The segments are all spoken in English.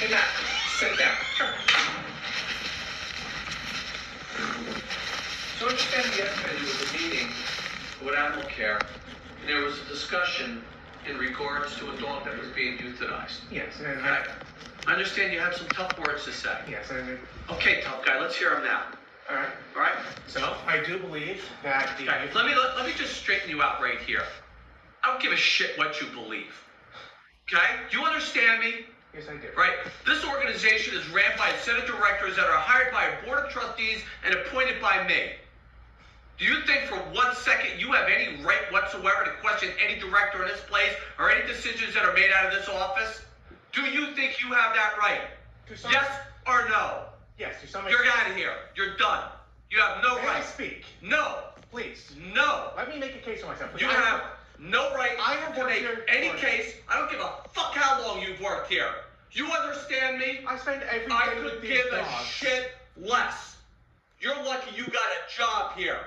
Hey, Matt, sit down. Sure. So I understand yesterday there was a meeting with Animal Care, and there was a discussion in regards to a dog that was being euthanized. Yes, and Okay. I understand you had some tough words to say. yes, Okay, tough guy, let's hear them now. all right. All right? So I do believe that the Okay, let me just straighten you out right here. I don't give a shit what you believe. Okay? Do you understand me? yes, I do. Right? This organization is ran by a set of directors that are hired by a board of trustees and appointed by me. Do you think for 1 second you have any right whatsoever to question any director in this place or any decisions that are made out of this office? Do you think you have that right? Yes or no? Yes, to some You're extent. out of here. You're done. You have no May I right. speak? No. Please. No. Let me make a case for myself. You have no right I have to worked make here any for- case. I don't give a fuck how long you've worked here. You understand me? I spend every day I with could these give a dogs. shit less. You're lucky you got a job here.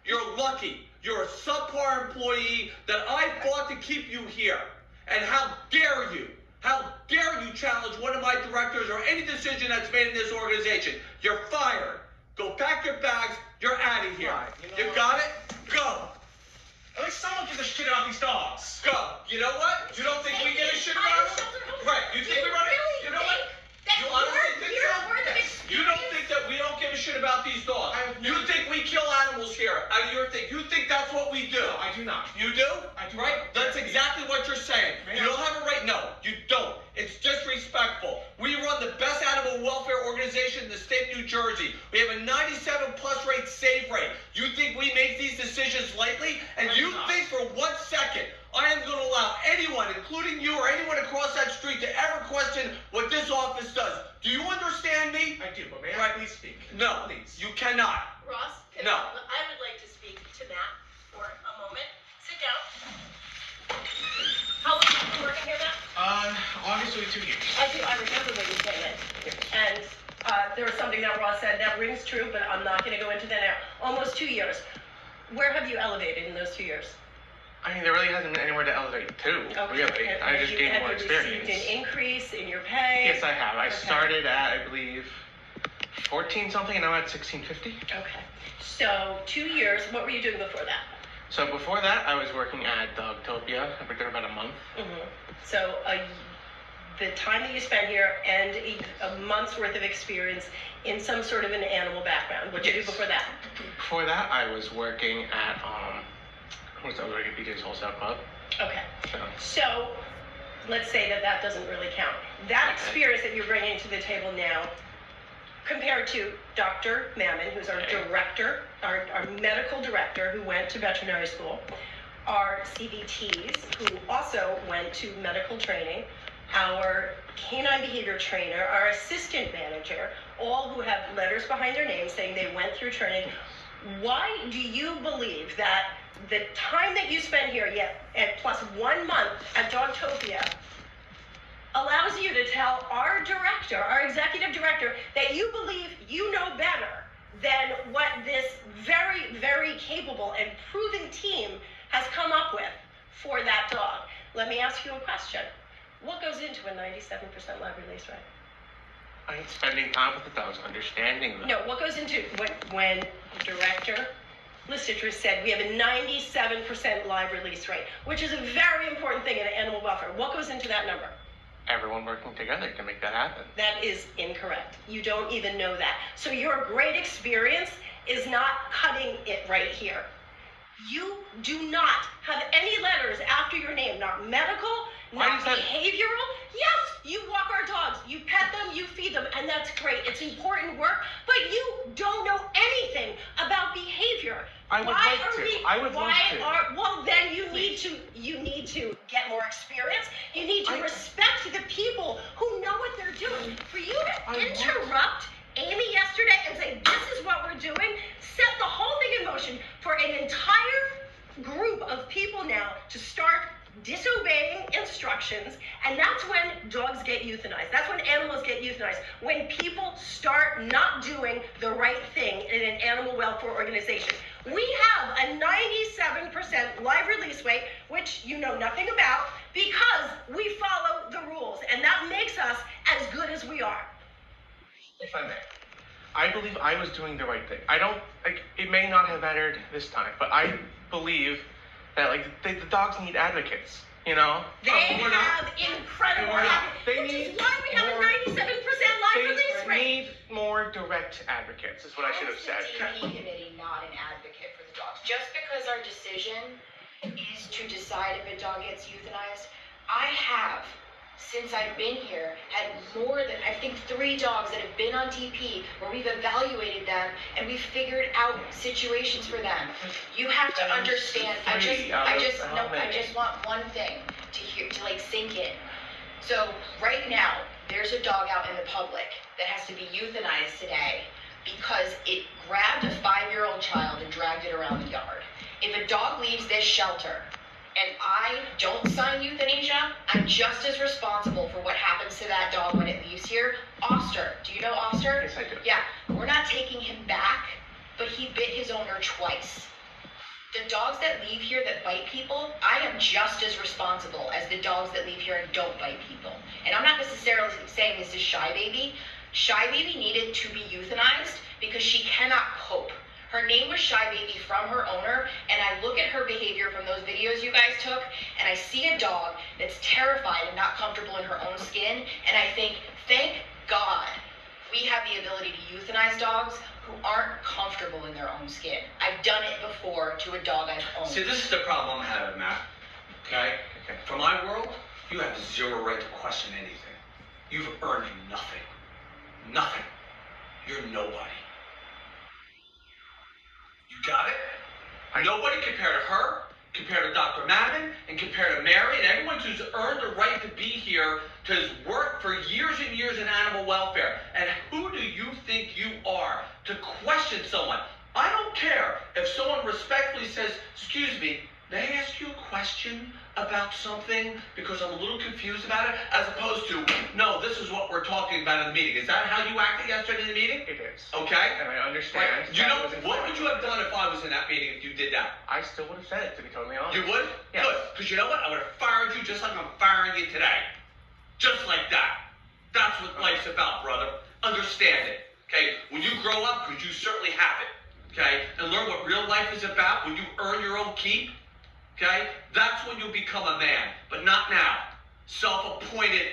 You're lucky. You're a subpar employee that I fought to keep you here. And how dare you? How dare you challenge one of my directors or any decision that's made in this organization? You're fired. Go pack your bags. You're out of here. Right, You got it? Go. At least someone gives a shit about these dogs. Go. You know what? You don't think we give a shit about them? Right. You think we run it? You know what? You honestly think so? You don't think that we don't give a shit about these dogs? You think we kill animals here out of your thing? You think that's what we do? No, I do not. You do? I do Right? not. That's exactly what you're saying. May You I- don't have a right? No, you don't. It's disrespectful. We run the best animal welfare organization in the state of New Jersey. We have a 97+ rate save rate. You think we make these decisions lightly? And I you do not. think for 1 second I am going to allow anyone, including you or anyone across that street, to ever question what this office does? Do you understand me? I do, but may I Right. please speak? No, Please. you cannot. Ross, No. I would like to speak to Matt for a moment. Sit down. How long have you been working here, Matt? Obviously 2 years. I remember what you said. And there was something that Ross said that rings true, but I'm not going to go into that now. Almost 2 years. Where have you elevated in those 2 years? I mean, there really hasn't been anywhere to elevate to, really. And I just gained more Have you experience. received an increase in your pay? Yes, I have. I Okay. started at, I believe, 14 something, and now I'm at 1650. Okay. So 2 years. What were you doing before that? So before that, I was working at Dogtopia. I've been there about a month. Mm-hmm. So the time that you spent here and a month's worth of experience in some sort of an animal background. What did you do Yes. before that? Before that, I was working at, what's that, like a BJ's Wholesale Club. Okay. So, So let's say that doesn't really count. That Okay. experience that you're bringing to the table now, compared to Dr. Mammon, who's our Okay. director, our medical director who went to veterinary school, our CVTs who also went to medical training, our canine behavior trainer, our assistant manager, all who have letters behind their names saying they went through training. Why do you believe that the time that you spent here, yet at plus 1 month at Dogtopia, allows you to tell our director, our executive director, that you believe you know better than what this very, very capable and proven team has come up with for that dog? Let me ask you a question. What goes into a 97% live release rate? I think spending time with the dogs, understanding them. No, what goes into when Director Licitra said we have a 97% live release rate, which is a very important thing in animal welfare. What goes into that number? Everyone working together to make that happen. That is incorrect. You don't even know that. So your great experience is not cutting it right here. You do not have any letters after your name, not medical, Why not is that- behavioral. Yes, you walk our dogs, you pet them, you feed them, and that's great. It's important work, but you don't know anything about behavior. I would Why like are to. we- I would why like to. are- well, then you need to get more experience. You need to respect the people who know what they're doing. For you to interrupt Amy yesterday and say, this is what we're doing, set the whole thing in motion for an entire group of people now to start disobeying instructions, and that's when dogs get euthanized. That's when animals get euthanized. When people start not doing the right thing in an animal welfare organization. We have a 97% live release rate, which you know nothing about, because we follow the rules, and that makes us as good as we are. If I may, I believe I was doing the right thing. I don't, like, it may not have mattered this time, but I believe that, like, the dogs need advocates, you know? They have incredible advocates, which is why we have a 97% live release rate. They need more direct advocates, is what I should have said. How is the DP committee not an advocate for the dogs? Just because our decision is to decide if a dog gets euthanized, I have, since I've been here, had more than, I think, 3 dogs that have been on DP where we've evaluated them and we've figured out situations for them. You have to understand, I just want one thing to hear, to like sink in. So right now, there's a dog out in the public that has to be euthanized today because it grabbed a 5-year-old child and dragged it around the yard. If a dog leaves this shelter and I don't sign euthanasia, I'm just as responsible for what happens to that dog when it leaves here. Oster, do you know Oster? Yes, I do. Yeah, we're not taking him back, but he bit his owner twice. The dogs that leave here that bite people, I am just as responsible as the dogs that leave here and don't bite people. And I'm not necessarily saying this is Shy Baby. Shy Baby needed to be euthanized because she cannot cope. Her name was Shy Baby from her owner, and I look at her behavior from those videos you guys took, and I see a dog that's terrified and not comfortable in her own skin, and I think, thank God we have the ability to euthanize dogs who aren't comfortable in their own skin. I've done it before to a dog I've owned. See, this is the problem I'm having, Matt. Okay? For my world, you have zero right to question anything. You've earned nothing. Nothing. You're nobody. You got it? Nobody compared to her, compared to Dr. Madden, and compared to Mary, and everyone who's earned the right to be here, to work for years and years in animal welfare. And who do you think you are to question someone? I don't care if someone respectfully says, excuse me, may I ask you a question about something because I'm a little confused about it, as opposed to, no, this is what we're talking about in the meeting. Is that how you acted yesterday in the meeting? It is. Okay. And I understand. Right. You know, what would you have done if I was in that meeting if you did that? I still would have said it, to be totally honest. You would? Yes. Good. Because you know what? I would have fired you just like I'm firing you today. Just like that. That's what life's about, brother. Understand it. Okay? When you grow up, because you certainly have it. Okay? And learn what real life is about, when you earn your own keep. Okay? That's when you'll become a man. But not now. Self-appointed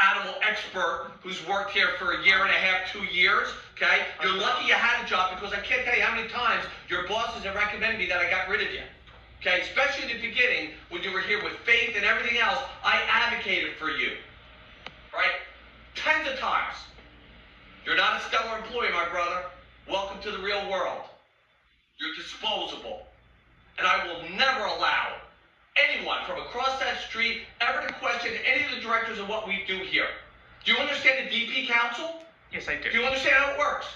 animal expert who's worked here for 1.5 years, 2 years. Okay? You're lucky you had a job because I can't tell you how many times your bosses have recommended me that I got rid of you. Okay? Especially in the beginning when you were here with faith and everything else, I advocated for you. Right? Tens of times. You're not a stellar employee, my brother. Welcome to the real world. You're disposable. And I will never allow anyone from across that street ever to question any of the directors of what we do here. Do you understand the DP Council? Yes, I do. Do you understand how it works?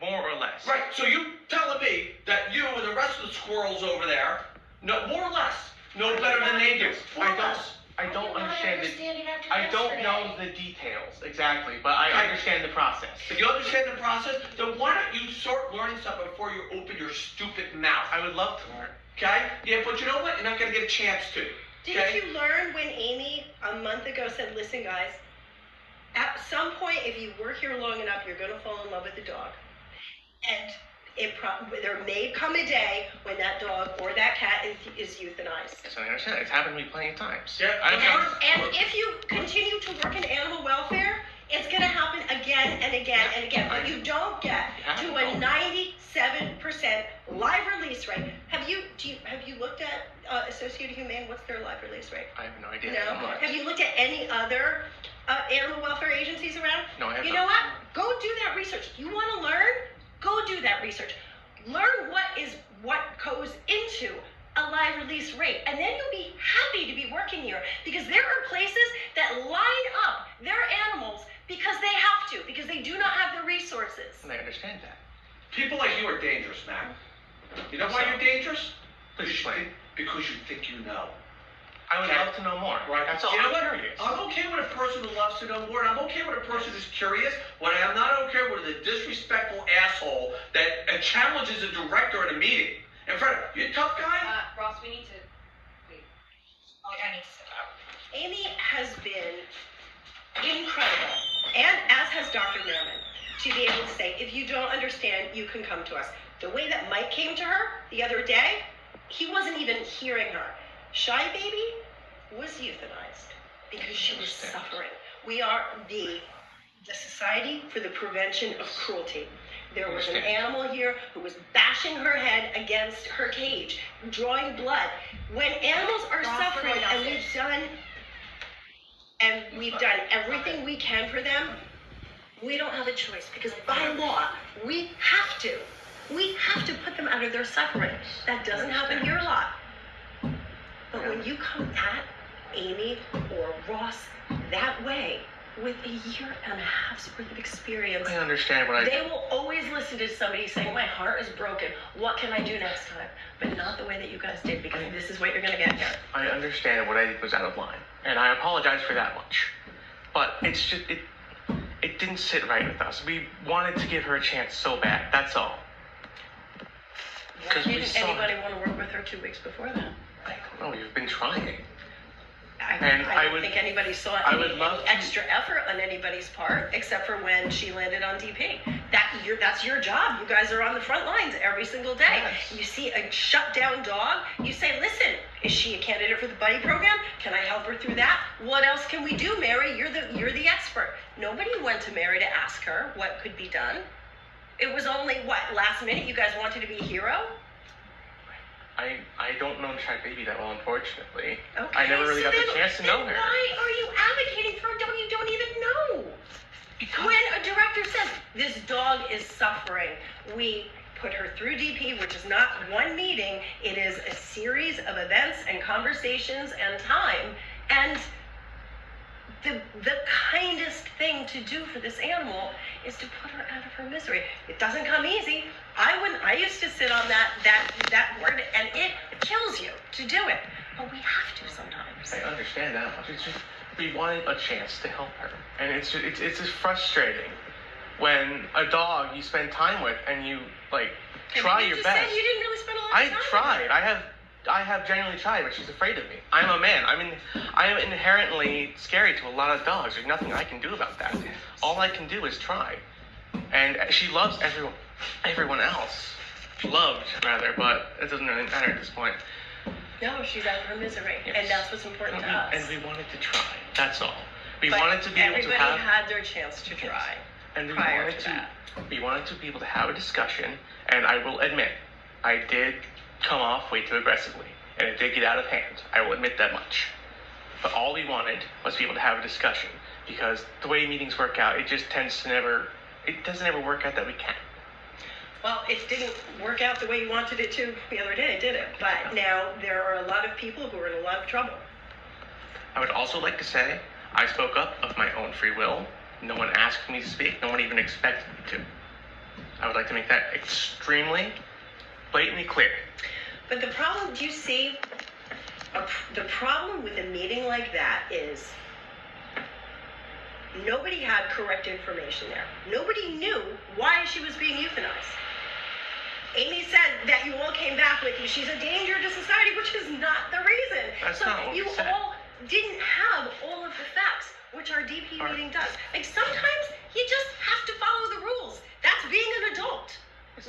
More or less. Right, so you telling me that you and the rest of the squirrels over there, know, more or less, know better than they do. I don't understand I don't know the details exactly, but I understand the process. If you understand the process, then why don't you start learning something before you open your stupid mouth? I would love to learn. Okay? Yeah, but you know what? You're not going to get a chance to. Didn't you learn when Amy a month ago said, listen guys, at some point if you work here long enough, you're going to fall in love with the dog. And there may come a day when that dog or that cat is euthanized. Yes, I understand. It's happened to me plenty of times. Yeah, And if you continue to work in animal welfare, it's going to happen again and again and again. But you don't get to a 97% live release rate. Have you looked at Associated Humane? What's their live release rate? I have no idea. No. Have you looked at any other animal welfare agencies around? No, I have not. You know what? Go do that research. You want to learn? Go do that research. Learn what goes into a live release rate, and then you'll be happy to be working here, because there are places that line up their animals because they have to, because they do not have the resources. And I understand that. People like you are dangerous, man. You know why you're dangerous? Please explain. Because you think you know. I would love to know more. Right. That's all. You know what? Curious. I'm okay with a person who loves to know more, and I'm okay with a person who's curious. What I'm not okay with is a disrespectful asshole that challenges a director at a meeting. In front of you, a tough guy? Ross, we need to wait. I need to sit down. Amy has been incredible and as has Dr. Merriman, to be able to say, if you don't understand, you can come to us. The way that Mike came to her the other day, he wasn't even hearing her. Shy Baby was euthanized because she was suffering. We are the Society for the Prevention of Cruelty. There was an animal here who was bashing her head against her cage, drawing blood. When animals are suffering, and we've done everything we can for them, we don't have a choice, because by law, we have to put them out of their suffering. That doesn't happen here a lot. But when you come at Amy or Ross that way, with a year and a half's worth of experience, I understand what they will always listen to somebody saying, my heart is broken, what can I do next time? But not the way that you guys did, because this is what you're going to get here. I understand what I did was out of line, and I apologize for that much. But it's just, it didn't sit right with us. We wanted to give her a chance so bad, that's all. Why didn't anybody want to work with her 2 weeks before that? I don't know, you've been trying. I don't think anybody saw any extra effort on anybody's part, except for when she landed on DP. That's your job. You guys are on the front lines every single day. Yes. You see a shut down dog, you say, listen, is she a candidate for the buddy program? Can I help her through that? What else can we do, Mary? You're the expert. Nobody went to Mary to ask her what could be done. It was only, last minute you guys wanted to be a hero? I don't know Shy Baby that well, unfortunately. Okay, I never really got the chance to know her. Why are you advocating for a dog you don't even know? Because when a director says, this dog is suffering, we put her through DP, which is not one meeting, it is a series of events and conversations and time, and the kindest thing to do for this animal is to put her out of her misery. It doesn't come easy. I used to sit on that word, and it kills you to do it. But we have to sometimes. I understand that much. It's just, we wanted a chance to help her. And it's just frustrating when a dog you spend time with and you, try your best. You said you didn't really spend a lot of time I tried. with her. I have genuinely tried, but she's afraid of me. I'm a man. I am inherently scary to a lot of dogs. There's nothing I can do about that. All I can do is try. And she loves everyone else. Loved, rather, but it doesn't really matter at this point. No, she's out of her misery, yes. And that's what's important to us. And we wanted to try. That's all. We but wanted to be able to have. Everybody had their chance to try. And we wanted to be able to have a discussion. And I will admit, I did come off way too aggressively, and it did get out of hand. I will admit that much. But all we wanted was to be able to have a discussion, because the way meetings work out, it just tends to it doesn't ever work out that we can. Well, it didn't work out the way you wanted it to the other day, did it? But now there are a lot of people who are in a lot of trouble. I would also like to say, I spoke up of my own free will. No one asked me to speak. No one even expected me to. I would like to make that extremely blatantly clear. But the problem, do you see, the problem with a meeting like that is nobody had correct information there. Nobody knew why she was being euthanized. Amy said that you all came back with you. She's a danger to society, which is not the reason. That's so not what you we said. all didn't have all of the facts, which our DP meeting does. Sometimes you just have to follow the rules. That's being an adult.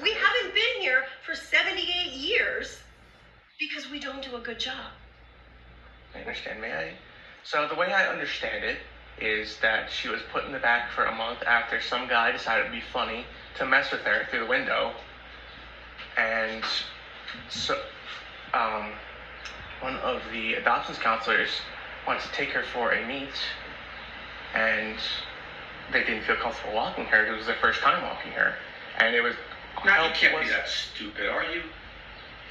We haven't been here for 78 years because we don't do a good job. I understand, may I? So the way I understand it is that she was put in the back for a month after some guy decided to be funny to mess with her through the window. And so one of the adoptions counselors wanted to take her for a meet, and they didn't feel comfortable walking her. It was their first time walking her. And it was... Now, you can't be that stupid, are you?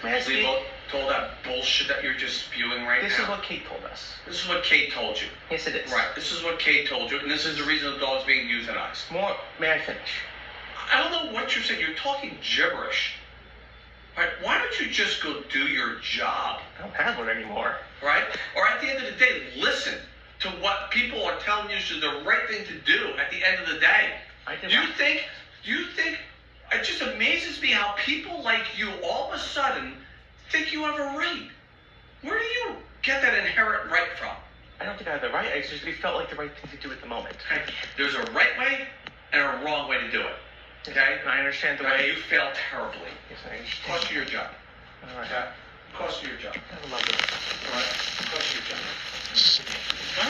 Yes, They both told that bullshit that you're just spewing right now. This is what Kate told us. This is what Kate told you. Yes, it is. Right, this is what Kate told you, and this is the reason the dog's being euthanized. May I finish? I don't know what you're saying. You're talking gibberish. Right? Why don't you just go do your job? I don't have one anymore. Right? Or at the end of the day, listen to what people are telling you is the right thing to do at the end of the day. Do you think, it just amazes me how people like you all of a sudden think you have a right. Where do you get that inherent right from? I don't think I have the right. It just it felt like the right thing to do at the moment. Okay? There's a right way and a wrong way to do it. Okay? And I understand the Okay, way. you failed terribly. Yes, I understand. Cost you your job. All right. Okay? Cost you your job. I love it. All right? Cost you your job.